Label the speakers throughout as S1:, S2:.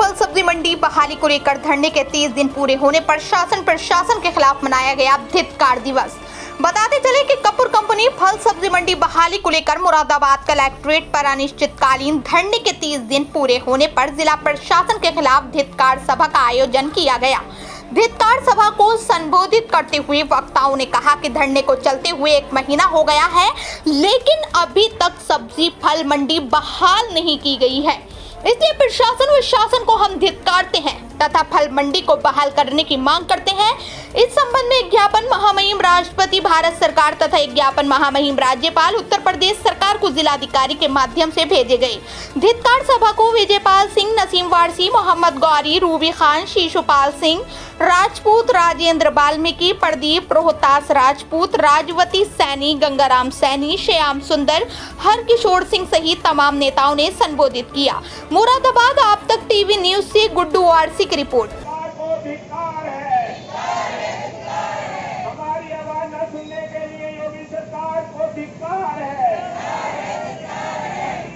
S1: फल सब्जी मंडी बहाली को लेकर धरने के 30 दिन पूरे होने पर शासन प्रशासन के खिलाफ मनाया गया धिक्कार दिवस। बताते चले कि कपूर कंपनी फल सब्जी मंडी बहाली को लेकर मुरादाबाद कलेक्ट्रेट पर अनिश्चितकालीन धरने के 30 दिन पूरे होने पर जिला प्रशासन के खिलाफ धिक्कार सभा का आयोजन किया गया। धिक्कार सभा को संबोधित करते हुए वक्ताओं ने कहा कि धरने को चलते हुए 1 महीना हो गया है, लेकिन अभी तक सब्जी फल मंडी बहाल नहीं की गई है। इसलिए प्रशासन व शासन को हम धिक्कारते हैं तथा फल मंडी को बहाल करने की मांग करते हैं। इस संबंध में ज्ञापन महामहिम राष्ट्रपति भारत सरकार तथा ज्ञापन महामहिम राज्यपाल उत्तर प्रदेश सरकार को जिलाधिकारी के माध्यम से भेजे गए। धिक्कार सभा को विजयपाल सिंह, नसीम वारसी, मोहम्मद गौरी, रूबी खान, शिशुपाल सिंह राजपूत, राजेंद्र वाल्मीकि, प्रदीप रोहतास राजपूत, राजवती सैनी, गंगाराम सैनी, श्याम सुंदर, हरकिशोर सिंह सहित तमाम नेताओं ने संबोधित किया। मुरादाबाद आप तक टीवी न्यूज से गुड्डू आरसी की रिपोर्ट।
S2: हमारी आवाज न सुनने के लिए योगी सरकार को धिक्कार है।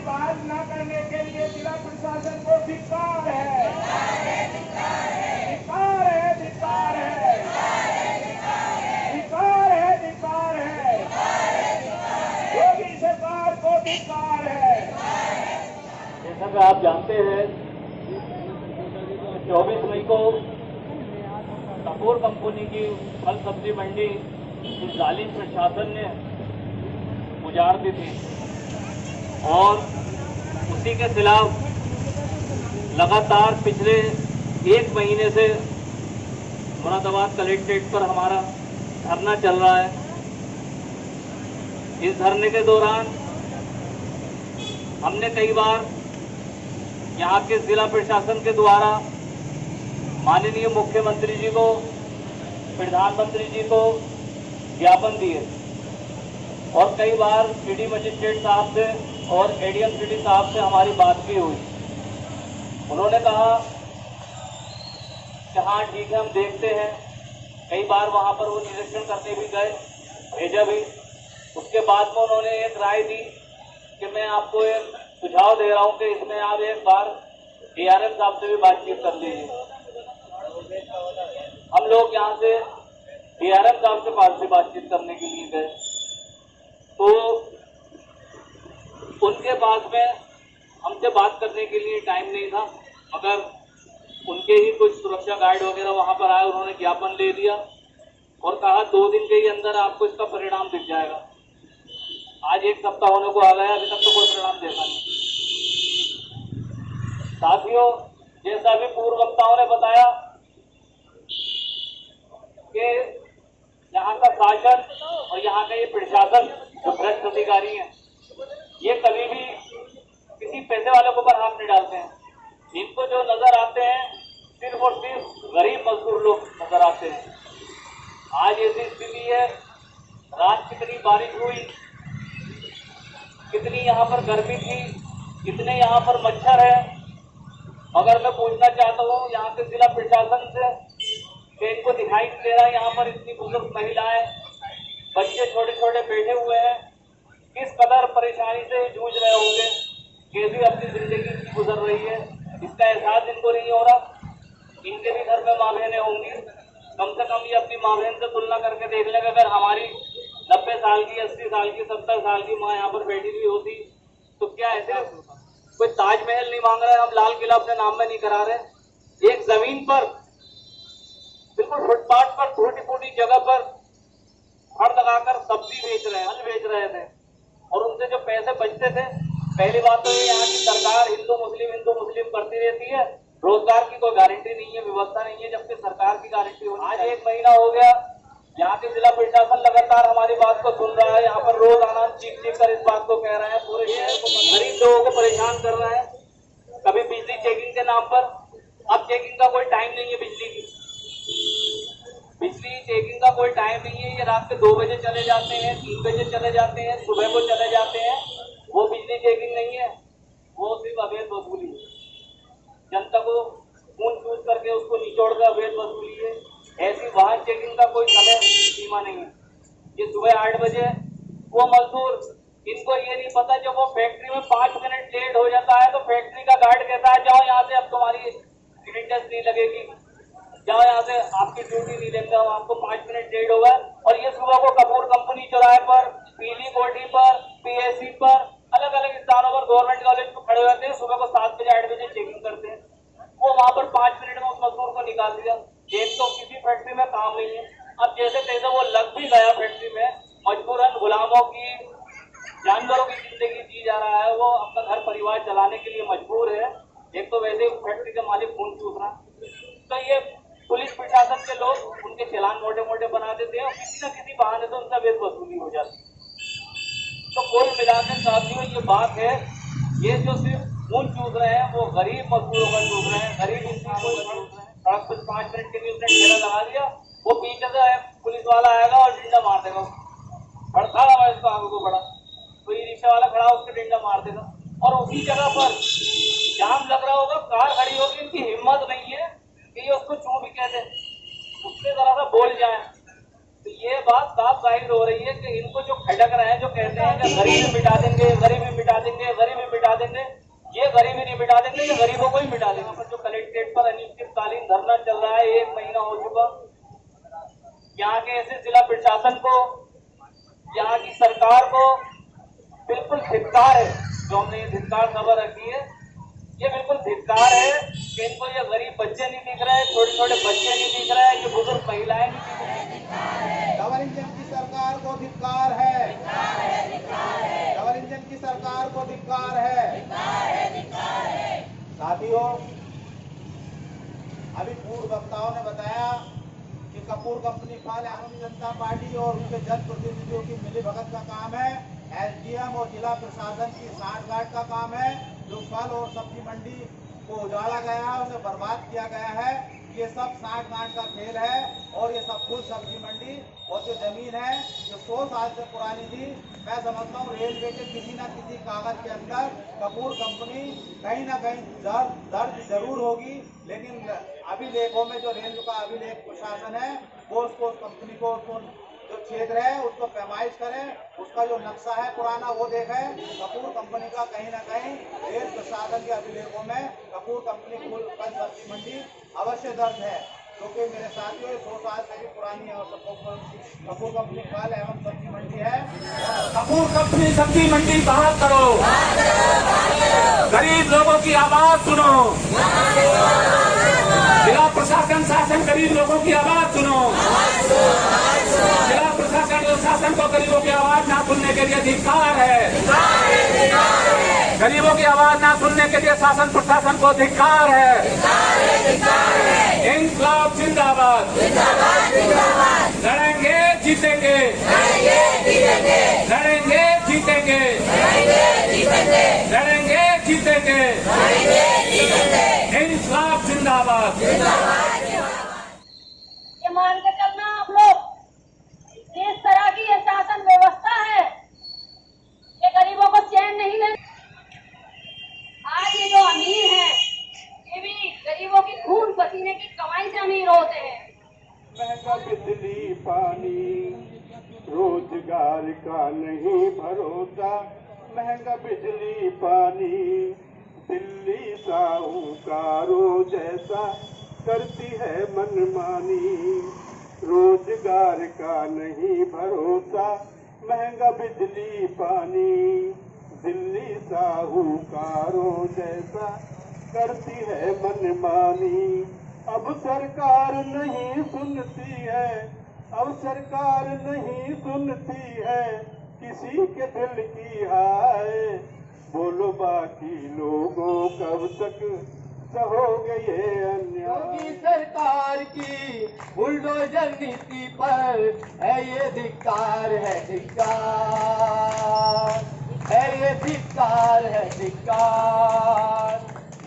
S2: बात न करने के लिए जिला प्रशासन को धिक्कार है। योगी सरकार को धिक्कार है।
S3: जैसा कि आप जानते हैं, 24 मई को कपूर कंपनी की फल सब्जी मंडी इस जालिम प्रशासन ने उजाड़ दी थी और उसी के खिलाफ लगातार पिछले 1 महीने से मुरादाबाद कलेक्ट्रेट पर हमारा धरना चल रहा है। इस धरने के दौरान हमने कई बार यहाँ के जिला प्रशासन के द्वारा माननीय मुख्यमंत्री जी को, प्रधानमंत्री जी को ज्ञापन दिए और कई बार सिटी मजिस्ट्रेट साहब से और एडीएम सिटी साहब से हमारी बात भी हुई। उन्होंने कहा कि हाँ ठीक है, हम देखते हैं। कई बार वहाँ पर वो निरीक्षण करने भी गए, भेजा भी। उसके बाद में उन्होंने एक राय दी कि मैं आपको एक सुझाव दे रहा हूं कि इसमें आप एक बार डीआरएम साहब से भी बातचीत कर लीजिए। हम लोग यहाँ से डीआरएम साहब के पास भी बातचीत करने के लिए गए, तो उनके पास में हमसे बात करने के लिए टाइम नहीं था, मगर उनके ही कुछ सुरक्षा गार्ड वगैरह वहां पर आए। उन्होंने ज्ञापन ले लिया और कहा 2 दिन के ही अंदर आपको इसका परिणाम दिख जाएगा। आज 1 सप्ताह होने को आ गया, अभी तक तो कोई परिणाम देखा नहीं। साथियों, जैसा भी पूर्व वक्ताओं ने बताया कि यहाँ का शासन और यहाँ का ये प्रशासन जो भ्रष्ट अधिकारी हैं, ये कभी भी किसी पैसे वाले को ऊपर हाथ नहीं डालते हैं। इनको जो नजर आते हैं सिर्फ और सिर्फ गरीब मजदूर लोग नजर आते हैं। आज ऐसी स्थिति है, रात कितनी बारिश हुई, कितनी यहाँ पर गर्मी थी, कितने यहाँ पर मच्छर है। अगर मैं पूछना चाहता हूँ यहाँ के जिला प्रशासन से कि इनको दिखाई नहीं दे रहा है यहाँ पर इतनी बुजुर्ग महिलाएं, बच्चे छोटे छोटे बैठे हुए हैं, किस कदर परेशानी से जूझ रहे होंगे, कैसी अपनी जिंदगी गुजर रही है, इसका एहसास इनको नहीं हो रहा। इनके भी घर में माँ बहनें होंगी, कम से कम ये अपनी माँ बहन से तुलना करके देख लेंगे। अगर हमारी 90 साल की, 80 साल की, 70 साल की माँ यहाँ पर बैठी हुई होती तो क्या ऐसे कोई ताजमहल नहीं मांग रहे, हम लाल किला अपने नाम में नहीं करा रहे। एक जमीन पर बिल्कुल फुटपाथ पर छोटी छोटी जगह पर हड़ लगाकर सब्जी बेच रहे हैं, फल बेच रहे थे और उनसे जो पैसे बचते थे। पहली बात तो ये यहाँ की सरकार हिंदू मुस्लिम करती रहती है, रोजगार की कोई गारंटी नहीं है, व्यवस्था नहीं है, जबकि सरकार की गारंटी होनी। आज 1 महीना हो गया, यहाँ के जिला प्रशासन लगातार हमारी बात को सुन रहा है। यहाँ पर रोज आना चीख कर इस बात को कह रहे हैं, पूरे शहर को, गरीब लोगों को परेशान कर रहे हैं। कभी बिजली चेकिंग के नाम पर, अब चेकिंग का कोई टाइम नहीं है, बिजली चेकिंग का कोई टाइम नहीं है। ये रात के 2 बजे चले जाते हैं, 3 बजे चले जाते हैं, सुबह को चले जाते हैं। वो बिजली चेकिंग नहीं है, वो सिर्फ अवैध वसूली है। जनता को खून चूस करके उसको निचोड़ कर अवैध वसूली है। ऐसी वाहन चेकिंग का कोई समय सीमा नहीं है। ये सुबह 8 बजे वो मजदूर, इनको ये नहीं पता जब वो फैक्ट्री में 5 मिनट लेट हो जाता है तो फैक्ट्री का गार्ड कहता है जाओ यहाँ से, अब तुम्हारी अटेंडेंस नहीं लगेगी, जाओ यहाँ से, आपकी ड्यूटी नहीं लेंगे हम, आपको 5 मिनट लेट होगा। और ये सुबह को कपूर कंपनी चौराहे पर, पीली कोठी पर, पीएससी पर, अलग अलग स्थानों पर गवर्नमेंट कॉलेज को खड़े रहते हैं, सुबह को 7 बजे 8 बजे चेकिंग करते हैं। वो वहां पर 5 मिनट में उस मजदूर को निकाल दिया। एक तो किसी फैक्ट्री में काम नहीं है, अब जैसे तैसे वो लग भी गया फैक्ट्री में, मजबूरन गुलामों की, जानवरों की जिंदगी जी जा रहा है, वो अपना घर परिवार चलाने के लिए मजबूर है। एक तो वैसे फैक्ट्री के मालिक खून चूस रहा, तो ये पुलिस प्रशासन के लोग उनके चालान मोटे मोटे बना देते हैं और किसी न किसी बहाने से उनका वेतन वसूली हो जाती है। तो कोई मिलाकर साथियों ये बात है, ये जो सिर्फ खून चूस रहे हैं वो गरीब मजदूरों का चूस रहे हैं, गरीब इंसानों का चूस रहे हैं। सड़क पर 5 मिनट के लिए उसने ठेला लगा दिया, वो पीछे से पुलिस वाला आएगा और डंडा मार देगा, खड़ा हुआ इसको आगे को बड़ा, कोई रिक्शा वाला खड़ा उसके डंडा मार देगा। और उसी जगह पर जाम लग रहा होगा, कार खड़ी होगी, इनकी हिम्मत नहीं है कि ये उसको चू भी कह दे, उससे जरा सा बोल जाए। तो ये बात साफ जाहिर हो रही है कि इनको जो खटक रहे हैं, जो कहते हैं कि गरीबी मिटा देंगे, गरीबी मिटा देंगे, गरीबी मिटा देंगे, ये गरीबी नहीं मिटा देंगे, ये गरीबों को ही मिटा देंगे। पर जो कलेक्ट्रेट पर अनिश्चितकालीन धरना चल रहा है, 1 महीना हो चुका, यहाँ के ऐसे जिला प्रशासन को, यहाँ की सरकार को बिल्कुल धिक्कार है। जो हमने ये धिक्कार खबर रखी है, ये बिल्कुल धिक्कार है कि इनको ये गरीब बच्चे नहीं दिख रहे, छोटे छोटे बच्चे नहीं दिख रहे, ये बुजुर्ग महिलाएं नहीं दिख रही।
S2: डबल इंजन की सरकार को धिक्कार है, डबल इंजन की सरकार को धिक्कार है। साथियों, अभी पूर्व वक्ताओं ने बताया कि कपूर कंपनी फल आम जनता पार्टी और उनके जनप्रतिनिधियों की मिलीभगत का काम है। एसडीएम और जिला प्रशासन की सांठगांठ का काम है। जो फल और सब्जी मंडी को उजाड़ा गया है, उन्हें बर्बाद किया गया है, ये सब सांठगांठ का खेल है। और ये सब कुछ सब्जी मंडी और जो जमीन है जो 100 साल से पुरानी थी, मैं समझता हूँ रेलवे के किसी न किसी कागज के अंदर कपूर कंपनी कहीं ना कहीं दर्ज जरूर होगी। लेकिन अभिलेखों में जो रेलवे का अभिलेख प्रशासन है, वो उसको उस कंपनी को जो क्षेत्र है उसको पैमाइश करें, उसका जो नक्शा है पुराना वो देखें। कपूर कंपनी का कहीं ना कहीं रेल प्रशासन के अभिलेखों में कपूर कंपनी फल सब्जी मंडी अवश्य दर्ज है, क्योंकि मेरे साथियों 100 साल से भी पुरानी है और कपूर कंपनी फल एवं सब्जी मंडी है।
S4: कपूर कंपनी सब्जी मंडी बहाल करो, गरीब लोगों की आवाज सुनो, जिला प्रशासन शासन गरीब लोगों की आवाज सुनो, जिला प्रशासन और शासन को गरीबों की आवाज ना सुनने के लिए धिक्कार है, गरीबों की आवाज ना सुनने के लिए शासन प्रशासन को धिक्कार है। इंकलाब जिंदाबाद, लड़ेंगे जीतेंगे, लड़ेंगे जीतेंगे, लड़ेंगे जीतेंगे, इंकलाब जिंदाबाद।
S5: ये मान के चलना आप लोग, जिस तरह की ये शासन व्यवस्था है, ये गरीबों को चैन नहीं देती। आज ये जो अमीर हैं, ये भी गरीबों की खून पसीने की कमाई से अमीर होते हैं।
S6: महंगा बिजली पानी, रोजगार का नहीं भरोसा, महंगा बिजली पानी, दिल्ली साहूकारों जैसा करती है मनमानी, रोजगार का नहीं भरोसा, महंगा बिजली पानी, दिल्ली साहूकारों जैसा करती है मनमानी। अब सरकार नहीं सुनती है, अब सरकार नहीं सुनती है किसी के दिल की हाय। बोलो बाकी लोगों कब तक सहोगे ये अन्याय।
S7: योगी सरकार की बुलडोजर नीति पर है ये धिक्कार है, धिक्कार है, ये धिक्कार है, धिक्कार।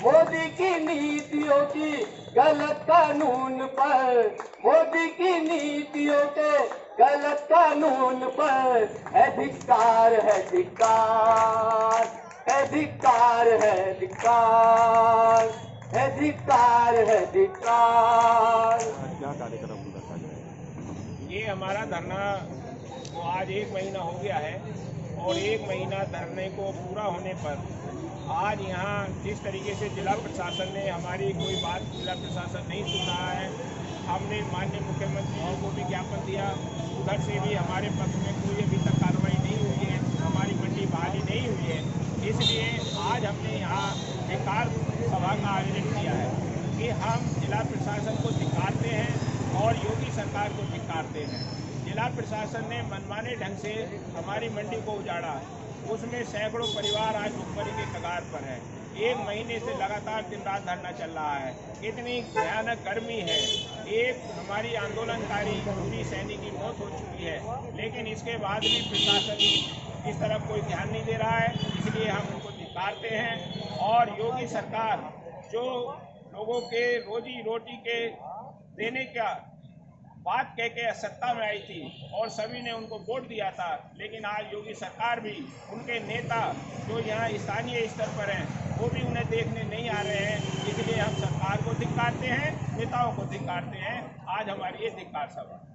S7: मोदी की नीतियों की गलत कानून पर, मोदी की नीतियों के गलत कानून पर है धिक्कार है, धिक्कार है, धिक्कार है, धिक्कार है, धिक्कार है, धिक्कार।
S8: ये हमारा धरना को आज 1 महीना हो गया है और 1 महीना धरने को पूरा होने पर आज यहाँ जिस तरीके से जिला प्रशासन ने हमारी कोई बात जिला प्रशासन नहीं सुन रहा है, हमने माननीय मुख्यमंत्री जी को भी ज्ञापन दिया, उधर से भी हमारे पक्ष में कोई अभी तक कार्रवाई नहीं हुई है, हमारी मंडी बहाली नहीं हुई है। इसलिए आज हमने यहाँ धिक्कार सभा का आयोजन किया है कि हम जिला प्रशासन को धिक्कारते हैं और योगी सरकार को धिक्कारते हैं। जिला प्रशासन ने मनमाने ढंग से हमारी मंडी को उजाड़ा, उसमें सैकड़ों परिवार आज भुखमरी के कगार पर है। 1 महीने से लगातार दिन रात धरना चल रहा है। इतनी भयानक गर्मी है, एक हमारी आंदोलनकारी पूरी सैनिक की मौत हो चुकी है, लेकिन इसके बाद भी प्रशासन इस तरफ कोई ध्यान नहीं दे रहा है। इसलिए हम उनको धिक्कारते हैं और योगी सरकार जो लोगों के रोजी रोटी के देने का बात कह के सत्ता में आई थी और सभी ने उनको वोट दिया था, लेकिन आज योगी सरकार भी, उनके नेता जो यहाँ स्थानीय स्तर पर हैं, वो भी उन्हें देखने नहीं आ रहे हैं। इसलिए हम सरकार को धिक्कारते हैं, नेताओं को धिक्कारते हैं। आज हमारी ये धिक्कार सभा